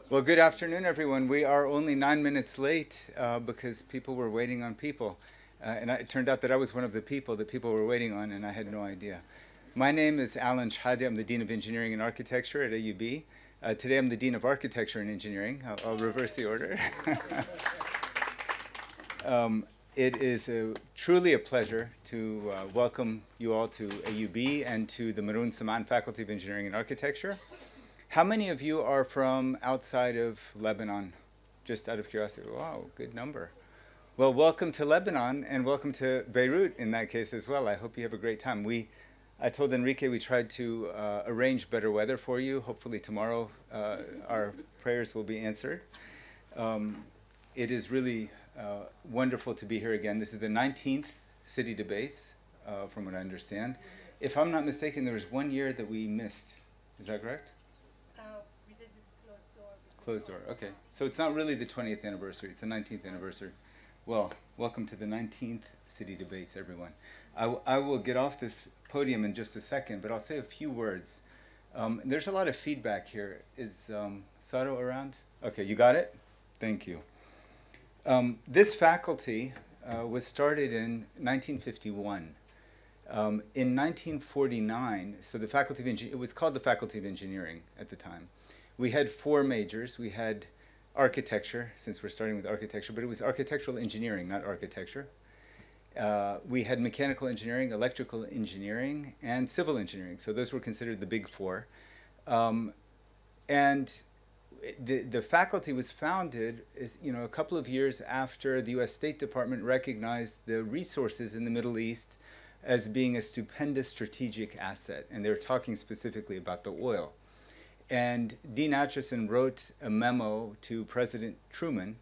Well, good afternoon, everyone. We are only 9 minutes late because people were waiting on people. It turned out that I was one of the people that people were waiting on, and I had no idea. My name is Alan Shihadeh. I'm the Dean of Engineering and Architecture at AUB. Today I'm the Dean of Architecture and Engineering. I'll reverse the order. It is truly a pleasure to welcome you all to AUB and to the Maroun Semaan Faculty of Engineering and Architecture. How many of you are from outside of Lebanon? Just out of curiosity. Wow, good number. Well, welcome to Lebanon and welcome to Beirut in that case as well. I hope you have a great time. I told Enrique we tried to arrange better weather for you. Hopefully tomorrow our prayers will be answered. It is really wonderful to be here again. This is the 19th City Debates, from what I understand. If I'm not mistaken, there was 1 year that we missed. Is that correct? We did it closed door. Closed door, okay. So it's not really the 20th anniversary, it's the 19th anniversary. Well, welcome to the 19th City Debates, everyone. I will get off this podium in just a second, but I'll say a few words. There's a lot of feedback here. Is Sato around? Okay, you got it? Thank you. This faculty was started in 1951. In 1949, so the Faculty of it was called the Faculty of Engineering at the time. We had four majors. We had architecture, since we're starting with architecture, but it was architectural engineering, not architecture. We had mechanical engineering, electrical engineering, and civil engineering. So those were considered the big four. And the faculty was founded a couple of years after the US State Department recognized the resources in the Middle East as being a stupendous strategic asset. And they were talking specifically about the oil. And Dean Acheson wrote a memo to President Truman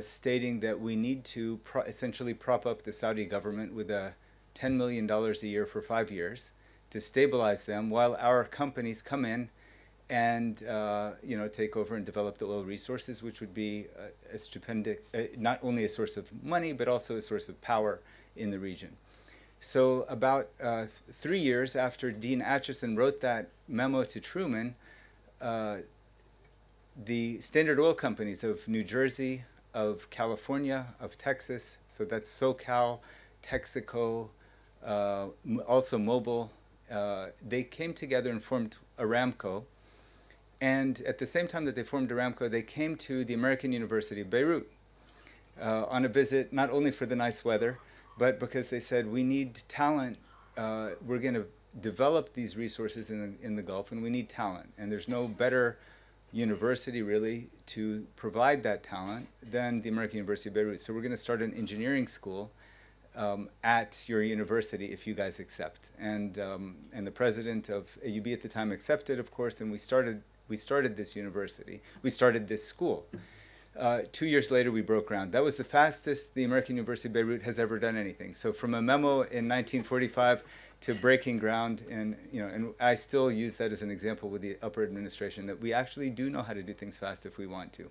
stating that we need to essentially prop up the Saudi government with $10 million a year for 5 years to stabilize them while our companies come in and take over and develop the oil resources, which would be a stupendous, not only a source of money, but also a source of power in the region. So about 3 years after Dean Acheson wrote that memo to Truman, the Standard Oil companies of New Jersey, of California, of Texas, so that's SoCal, Texaco, also Mobil, they came together and formed Aramco. And at the same time that they formed Aramco, they came to the American University of Beirut on a visit, not only for the nice weather, but because they said, we need talent. We're going to develop these resources in the Gulf, and we need talent. And there's no better university, really, to provide that talent than the American University of Beirut. So we're going to start an engineering school at your university if you guys accept. And the president of AUB at the time accepted, of course, and we started this university. We started this school. 2 years later, we broke ground. That was the fastest the American University of Beirut has ever done anything. So from a memo in 1945 to breaking ground, and I still use that as an example with the upper administration, that we actually do know how to do things fast if we want to.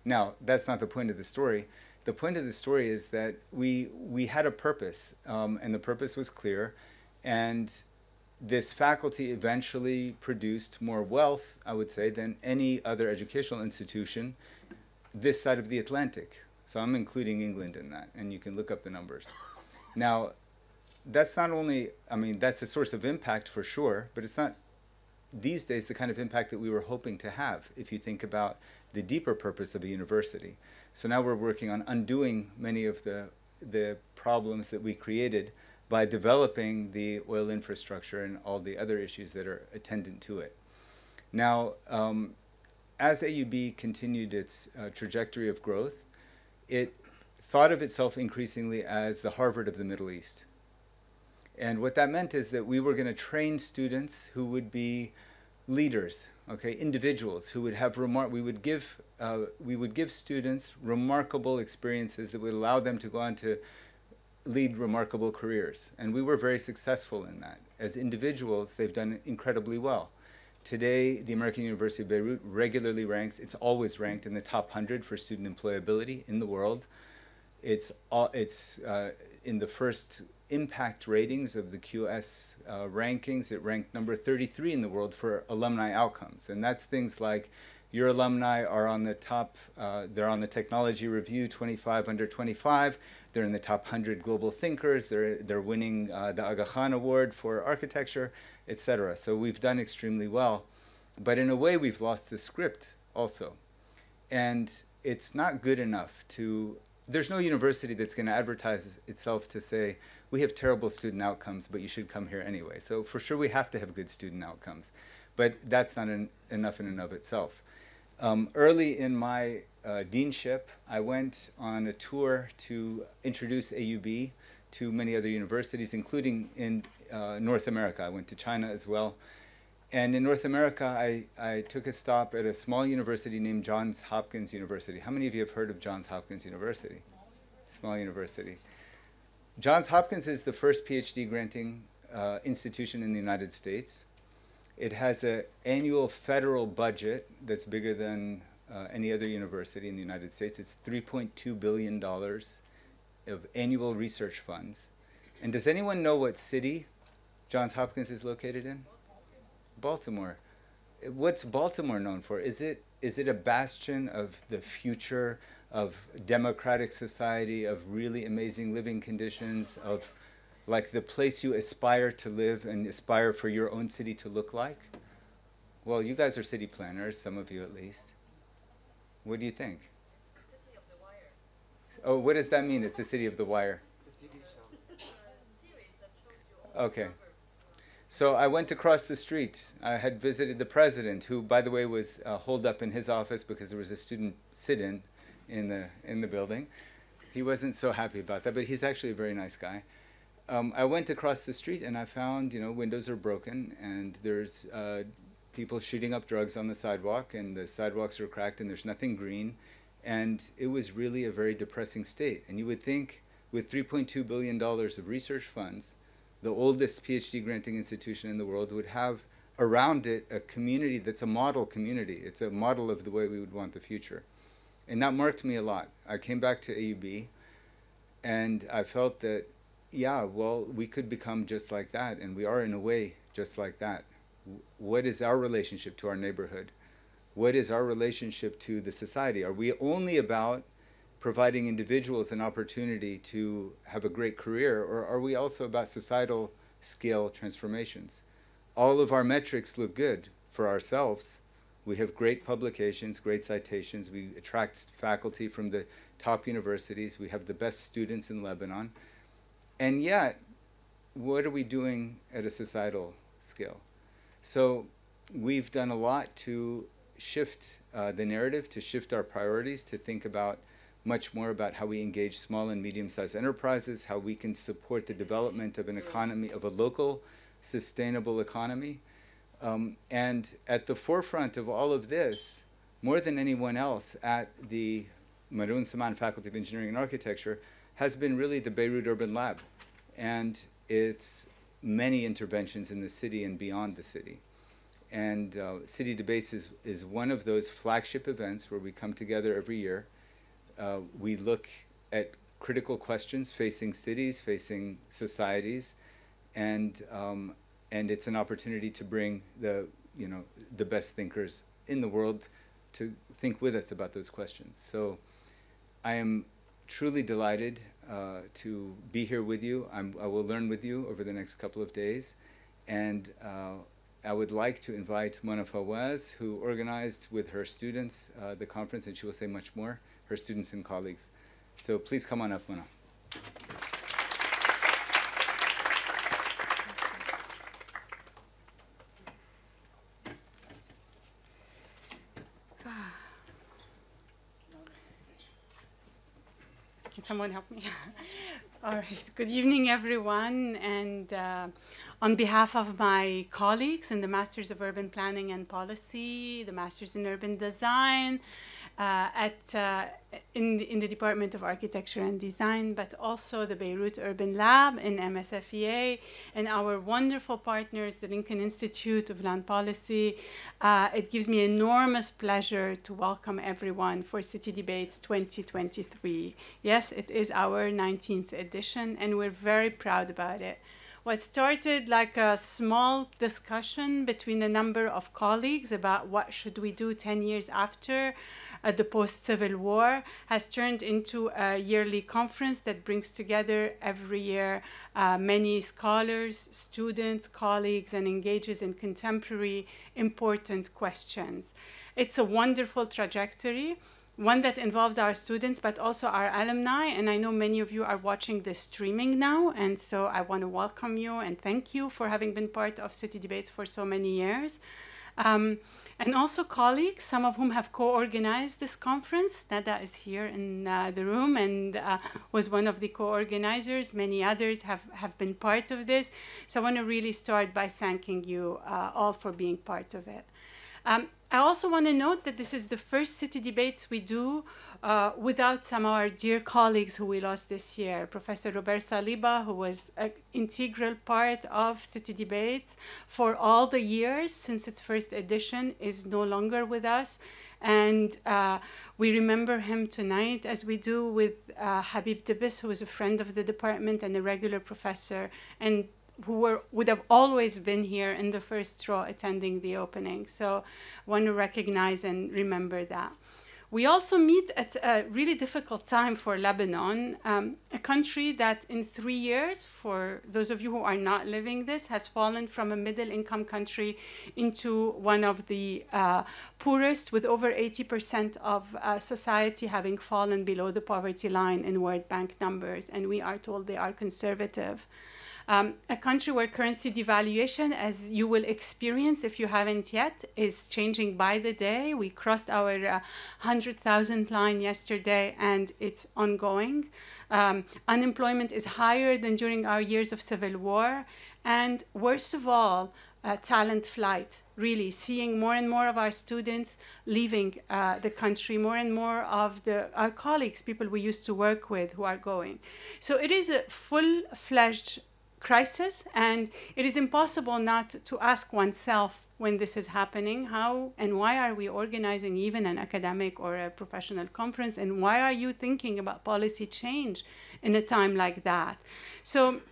Now, that's not the point of the story. The point of the story is that we had a purpose, and the purpose was clear, and this faculty eventually produced more wealth, I would say, than any other educational institution this side of the Atlantic. So I'm including England in that, and you can look up the numbers. Now, that's not only, that's a source of impact for sure, but it's not these days the kind of impact that we were hoping to have if you think about the deeper purpose of a university. So now we're working on undoing many of the problems that we created by developing the oil infrastructure and all the other issues that are attendant to it. Now, as AUB continued its trajectory of growth, it thought of itself increasingly as the Harvard of the Middle East. And what that meant is that we were going to train students who would be leaders, okay, individuals who would have we would give students remarkable experiences that would allow them to go on to lead remarkable careers. And we were very successful in that. As individuals, they've done incredibly well. Today, the American University of Beirut regularly ranks, it's always ranked in the top 100 for student employability in the world. It's in the first impact ratings of the QS rankings. It ranked number 33 in the world for alumni outcomes. And that's things like Your alumni are on the top, they're on the Technology Review 25 under 25. They're in the top 100 global thinkers. They're winning the Aga Khan Award for architecture, etc. So we've done extremely well. But in a way, we've lost the script also. And it's not good enough to, there's no university that's going to advertise itself to say, we have terrible student outcomes, but you should come here anyway. So for sure, we have to have good student outcomes. But that's not enough in and of itself. Early in my deanship, I went on a tour to introduce AUB to many other universities, including in North America. I went to China as well. And in North America, I took a stop at a small university named Johns Hopkins University. How many of you have heard of Johns Hopkins University? Small university. Johns Hopkins is the first PhD granting institution in the United States. It has an annual federal budget that's bigger than any other university in the United States. It's $3.2 billion of annual research funds. And does anyone know what city Johns Hopkins is located in? Baltimore. What's Baltimore known for? Is it a bastion of the future of democratic society, of really amazing living conditions, of like the place you aspire to live and aspire for your own city to look like? Well, you guys are city planners, some of you at least. What do you think? It's the city of the wire. Oh, what does that mean? It's the city of the wire. It's a series that shows you all Okay. the suburbs. So I went across the street. I had visited the president, who, by the way, was holed up in his office because there was a student sit-in in the building. He wasn't so happy about that, but he's actually a very nice guy. I went across the street and I found, windows are broken and there's people shooting up drugs on the sidewalk and the sidewalks are cracked and there's nothing green. And it was really a very depressing state. And you would think with $3.2 billion of research funds, the oldest PhD granting institution in the world would have around it a community that's a model community. It's a model of the way we would want the future. And that marked me a lot. I came back to AUB and I felt that, yeah, well, we could become just like that, and we are in a way just like that. What is our relationship to our neighborhood? What is our relationship to the society? Are we only about providing individuals an opportunity to have a great career, or are we also about societal scale transformations? All of our metrics look good for ourselves. We have great publications, great citations. We attract faculty from the top universities. We have the best students in Lebanon. And yet, what are we doing at a societal scale? So we've done a lot to shift the narrative, to shift our priorities, to think about much more about how we engage small and medium-sized enterprises, how we can support the development of an economy, of a local, sustainable economy. And at the forefront of all of this, more than anyone else at the Maroun Semaan Faculty of Engineering and Architecture, has been really the Beirut Urban Lab and its many interventions in the city and beyond the city. And City Debates is one of those flagship events where we come together every year. We look at critical questions facing cities, facing societies, and it's an opportunity to bring the best thinkers in the world to think with us about those questions. So I am truly delighted to be here with you. I will learn with you over the next couple of days, and I would like to invite Mona Fawaz, who organized with her students the conference, and she will say much more, her students and colleagues. So please come on up, Mona. Can someone help me? All right. Good evening, everyone. And on behalf of my colleagues in the Masters of Urban Planning and Policy, the Masters in Urban Design, in the Department of Architecture and Design, but also the Beirut Urban Lab in MSFEA, and our wonderful partners, the Lincoln Institute of Land Policy. It gives me enormous pleasure to welcome everyone for City Debates 2023. Yes, it is our 19th edition, and we're very proud about it. what started like a small discussion between a number of colleagues about what should we do 10 years after the post-Civil War has turned into a yearly conference that brings together every year many scholars, students, colleagues, and engages in contemporary important questions. It's a wonderful trajectory, one that involves our students, but also our alumni. And I know many of you are watching this streaming now. And so I want to welcome you and thank you for having been part of City Debates for so many years. And also colleagues, some of whom have co-organized this conference. Nada is here in the room and was one of the co-organizers. Many others have been part of this. So I want to really start by thanking you all for being part of it. I also want to note that this is the first City Debates we do without some of our dear colleagues who we lost this year. Professor Robert Saliba, who was an integral part of City Debates for all the years since its first edition, is no longer with us. And we remember him tonight, as we do with Habib Dibis, who is a friend of the department and a regular professor, and who would have always been here in the first row attending the opening. So I want to recognize and remember that. We also meet at a really difficult time for Lebanon, a country that in 3 years, for those of you who are not living this, has fallen from a middle-income country into one of the poorest, with over 80% of society having fallen below the poverty line in World Bank numbers, and we are told they are conservative. A country where currency devaluation, as you will experience if you haven't yet, is changing by the day. We crossed our 100,000 line yesterday, and it's ongoing. Unemployment is higher than during our years of civil war. And worst of all, talent flight, really seeing more and more of our students leaving the country, more and more of our colleagues, people we used to work with, who are going. So it is a full-fledged crisis, and it is impossible not to ask oneself when this is happening, how and why are we organizing even an academic or a professional conference, and why are you thinking about policy change in a time like that? So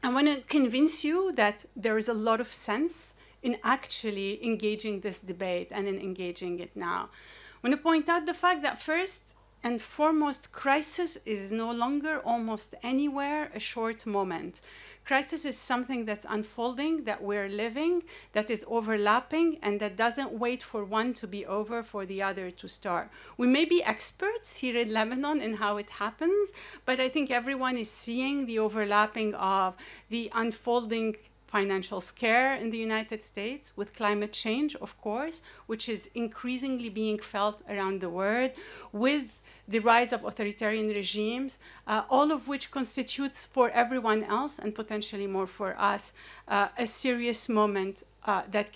I want to convince you that there is a lot of sense in actually engaging this debate and in engaging it now. I want to point out the fact that first and foremost, crisis is no longer almost anywhere a short moment. Crisis is something that's unfolding, that we're living, that is overlapping, and that doesn't wait for one to be over for the other to start. We may be experts here in Lebanon in how it happens, but I think everyone is seeing the overlapping of the unfolding financial scare in the United States, with climate change, of course, which is increasingly being felt around the world, with the rise of authoritarian regimes, all of which constitutes for everyone else, and potentially more for us, a serious moment that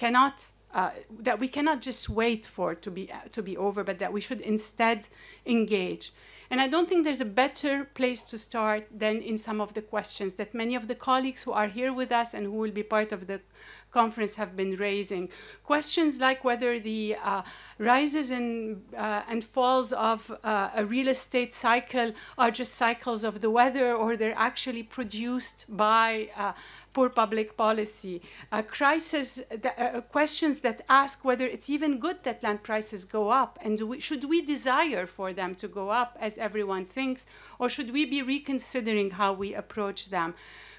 we cannot just wait for to be over, but that we should instead engage. And I don't think there's a better place to start than in some of the questions that many of the colleagues who are here with us and who will be part of the conference have been raising. Questions like whether the rises and falls of a real estate cycle are just cycles of the weather, or they're actually produced by poor public policy. Questions that ask whether it's even good that land prices go up, and should we desire for them to go up as everyone thinks, or should we be reconsidering how we approach them?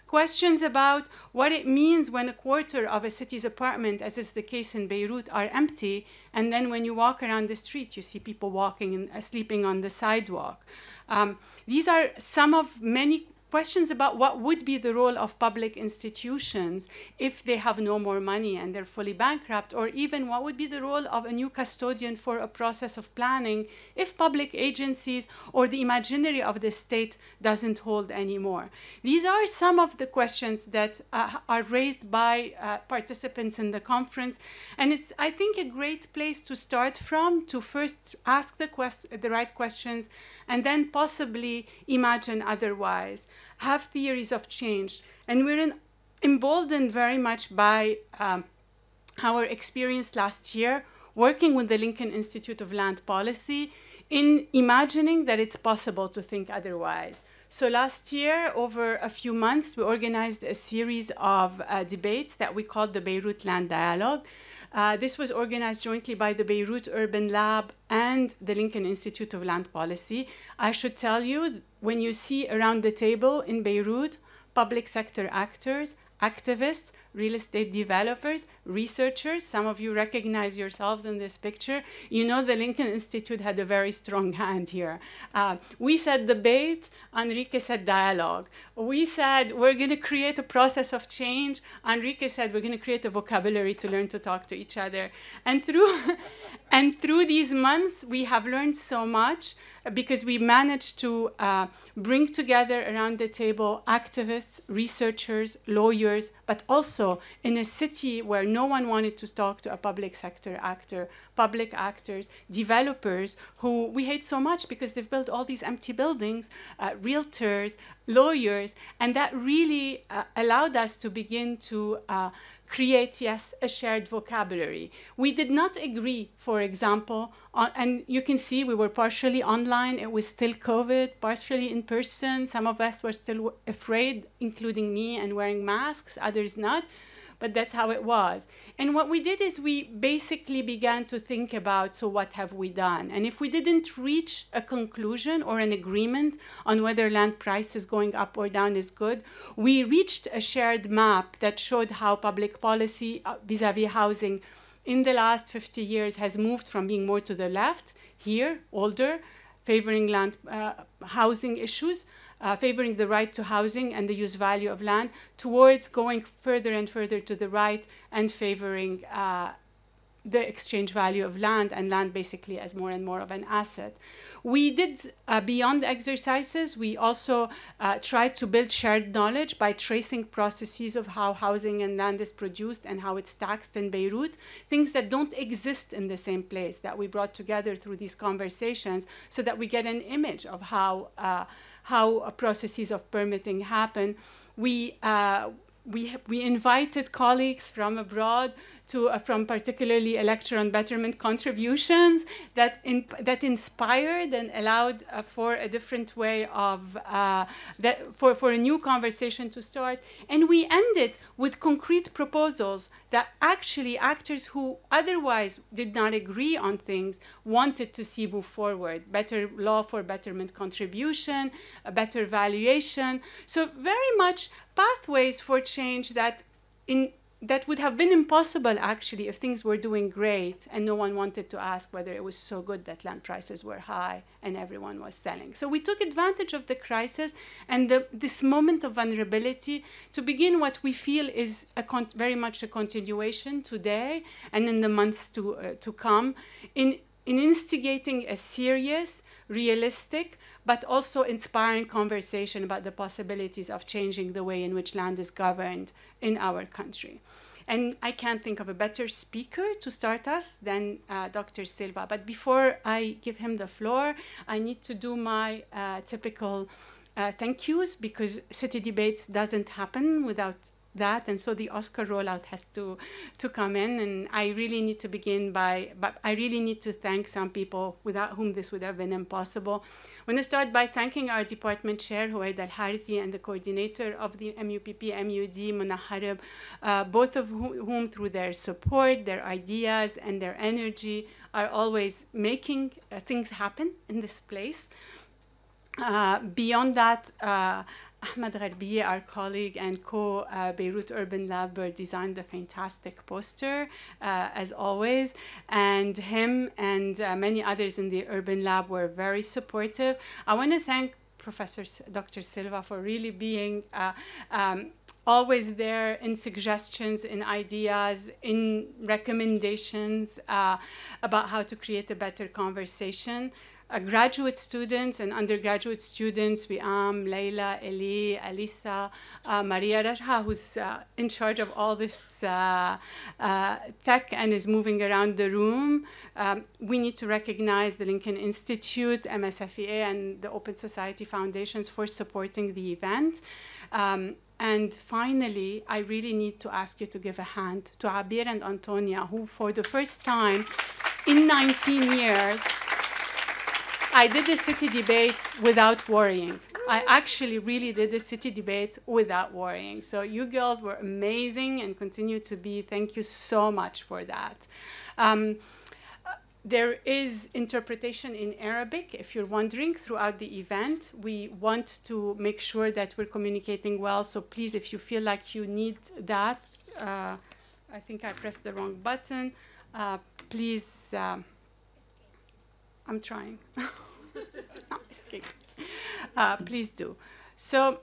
Questions about what it means when a quarter of a city's apartment, as is the case in Beirut, are empty, and then when you walk around the street, you see people walking and sleeping on the sidewalk. These are some of many questions about what would be the role of public institutions if they have no more money and they're fully bankrupt, or even what would be the role of a new custodian for a process of planning if public agencies or the imaginary of the state doesn't hold anymore. These are some of the questions that are raised by participants in the conference, and it's, I think, a great place to start from, to first ask the right questions and then possibly imagine otherwise, have theories of change. And we're emboldened very much by our experience last year working with the Lincoln Institute of Land Policy in imagining that it's possible to think otherwise. So last year, over a few months, we organized a series of debates that we called the Beirut Land Dialogue. This was organized jointly by the Beirut Urban Lab and the Lincoln Institute of Land Policy. I should tell you, when you see around the table in Beirut, public sector actors, activists, real estate developers, researchers, some of you recognize yourselves in this picture. You know the Lincoln Institute had a very strong hand here. We said debate, Enrique said dialogue. We said we're going to create a process of change. Enrique said we're going to create a vocabulary to learn to talk to each other. And through these months, we have learned so much because we managed to bring together around the table activists, researchers, lawyers, but also in a city where no one wanted to talk to a public sector actor, public actors, developers who we hate so much because they've built all these empty buildings, realtors, lawyers, and that really allowed us to begin to create, yes, a shared vocabulary. We did not agree, for example, and you can see we were partially online, it was still COVID, partially in person. Some of us were still afraid, including me, and wearing masks, others not. But that's how it was. And what we did is we basically began to think about, so what have we done? And if we didn't reach a conclusion or an agreement on whether land prices going up or down is good, we reached a shared map that showed how public policy vis-a-vis housing in the last 50 years has moved from being more to the left, here, older, favoring land housing issues, favoring the right to housing and the use value of land, towards going further and further to the right and favoring the exchange value of land and land basically as more and more of an asset. We did, beyond exercises, we also tried to build shared knowledge by tracing processes of how housing and land is produced and how it's taxed in Beirut, things that don't exist in the same place that we brought together through these conversations so that we get an image of how processes of permitting happen. We invited colleagues from abroad from particularly electoral and betterment contributions that inspired and allowed for a different way of, for a new conversation to start. And we ended with concrete proposals that actually actors who otherwise did not agree on things wanted to see move forward. Better law for betterment contribution, a better valuation. So very much pathways for change that would have been impossible actually if things were doing great and no one wanted to ask whether it was so good that land prices were high and everyone was selling. So we took advantage of the crisis and this moment of vulnerability to begin what we feel is very much a continuation today and in the months to come in instigating a serious, realistic, but also inspiring conversation about the possibilities of changing the way in which land is governed in our country. And I can't think of a better speaker to start us than Dr. Silva. But before I give him the floor, I need to do my typical thank yous, because City Debates doesn't happen without that, and so the Oscar rollout has to come in, and I really need to begin but I really need to thank some people without whom this would have been impossible. I want to start by thanking our department chair, Huwaid Al-Harithi, and the coordinator of the MUPP, MUD, Mona Harib, both of whom through their support, their ideas, and their energy are always making things happen in this place. Beyond that, Ahmed Gharbiye, our colleague and co-Beirut Urban Lab, designed the fantastic poster, as always, and him and many others in the Urban Lab were very supportive. I want to thank Professor Dr. Silva for really being always there in suggestions, in ideas, in recommendations about how to create a better conversation. Graduate students and undergraduate students, Wiam, Leila, Eli, Alisa, Maria Rajha, who's in charge of all this tech and is moving around the room. We need to recognize the Lincoln Institute, MSFEA, and the Open Society Foundations for supporting the event. And finally, I really need to ask you to give a hand to Abir and Antonia, who for the first time in 19 years, I did the City Debates without worrying. I actually really did the city debate without worrying. So you girls were amazing and continue to be. Thank you so much for that. There is interpretation in Arabic, if you're wondering, throughout the event. We want to make sure that we're communicating well, so please, if you feel like you need that, I think I pressed the wrong button, please, I'm trying. It's not escape. Please do. So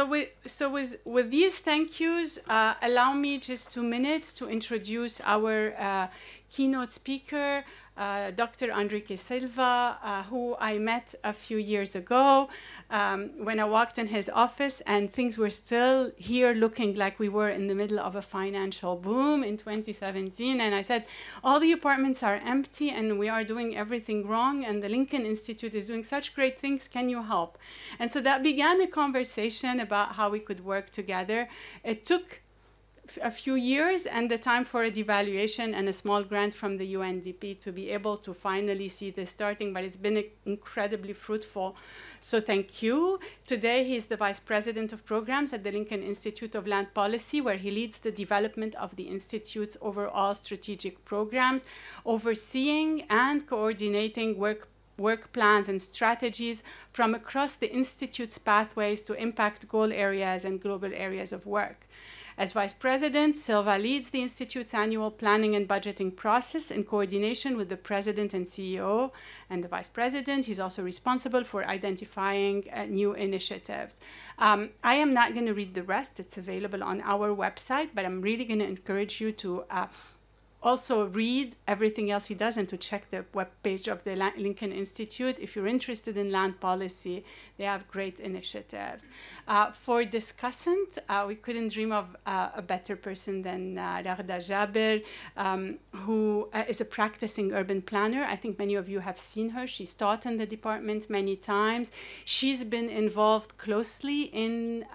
with these thank yous, allow me just 2 minutes to introduce our keynote speaker, Dr. Enrique Silva, who I met a few years ago when I walked in his office and things were still here looking like we were in the middle of a financial boom in 2017. And I said, all the apartments are empty and we are doing everything wrong and the Lincoln Institute is doing such great things, can you help? And so that began a conversation about how we could work together. It took a few years and the time for a devaluation and a small grant from the UNDP to be able to finally see this starting, but it's been incredibly fruitful. So thank you. Today, he's the Vice President of Programs at the Lincoln Institute of Land Policy, where he leads the development of the Institute's overall strategic programs, overseeing and coordinating work plans and strategies from across the Institute's pathways to impact goal areas and global areas of work. As Vice President, Silva leads the Institute's annual planning and budgeting process in coordination with the President and CEO and the Vice President. He's also responsible for identifying new initiatives. I am not going to read the rest. It's available on our website, but I'm really going to encourage you to also read everything else he does and to check the webpage of the Lincoln Institute. If you're interested in land policy, they have great initiatives. For discussant, we couldn't dream of a better person than Raghda Jaber, who is a practicing urban planner. I think many of you have seen her. She's taught in the department many times. She's been involved closely in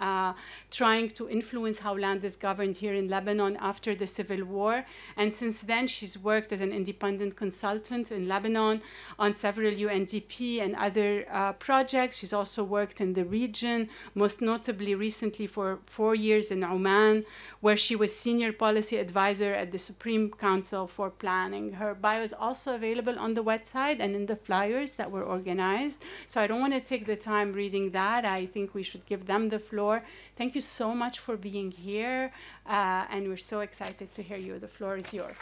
trying to influence how land is governed here in Lebanon after the civil war. And since then, she's worked as an independent consultant in Lebanon on several UNDP and other projects. She's also worked in the region, most notably recently for 4 years in Oman, where she was senior policy advisor at the Supreme Council for Planning. Her bio is also available on the website and in the flyers that were organized. So I don't want to take the time reading that. I think we should give them the floor. Thank you so much for being here, and we're so excited to hear you. The floor is yours.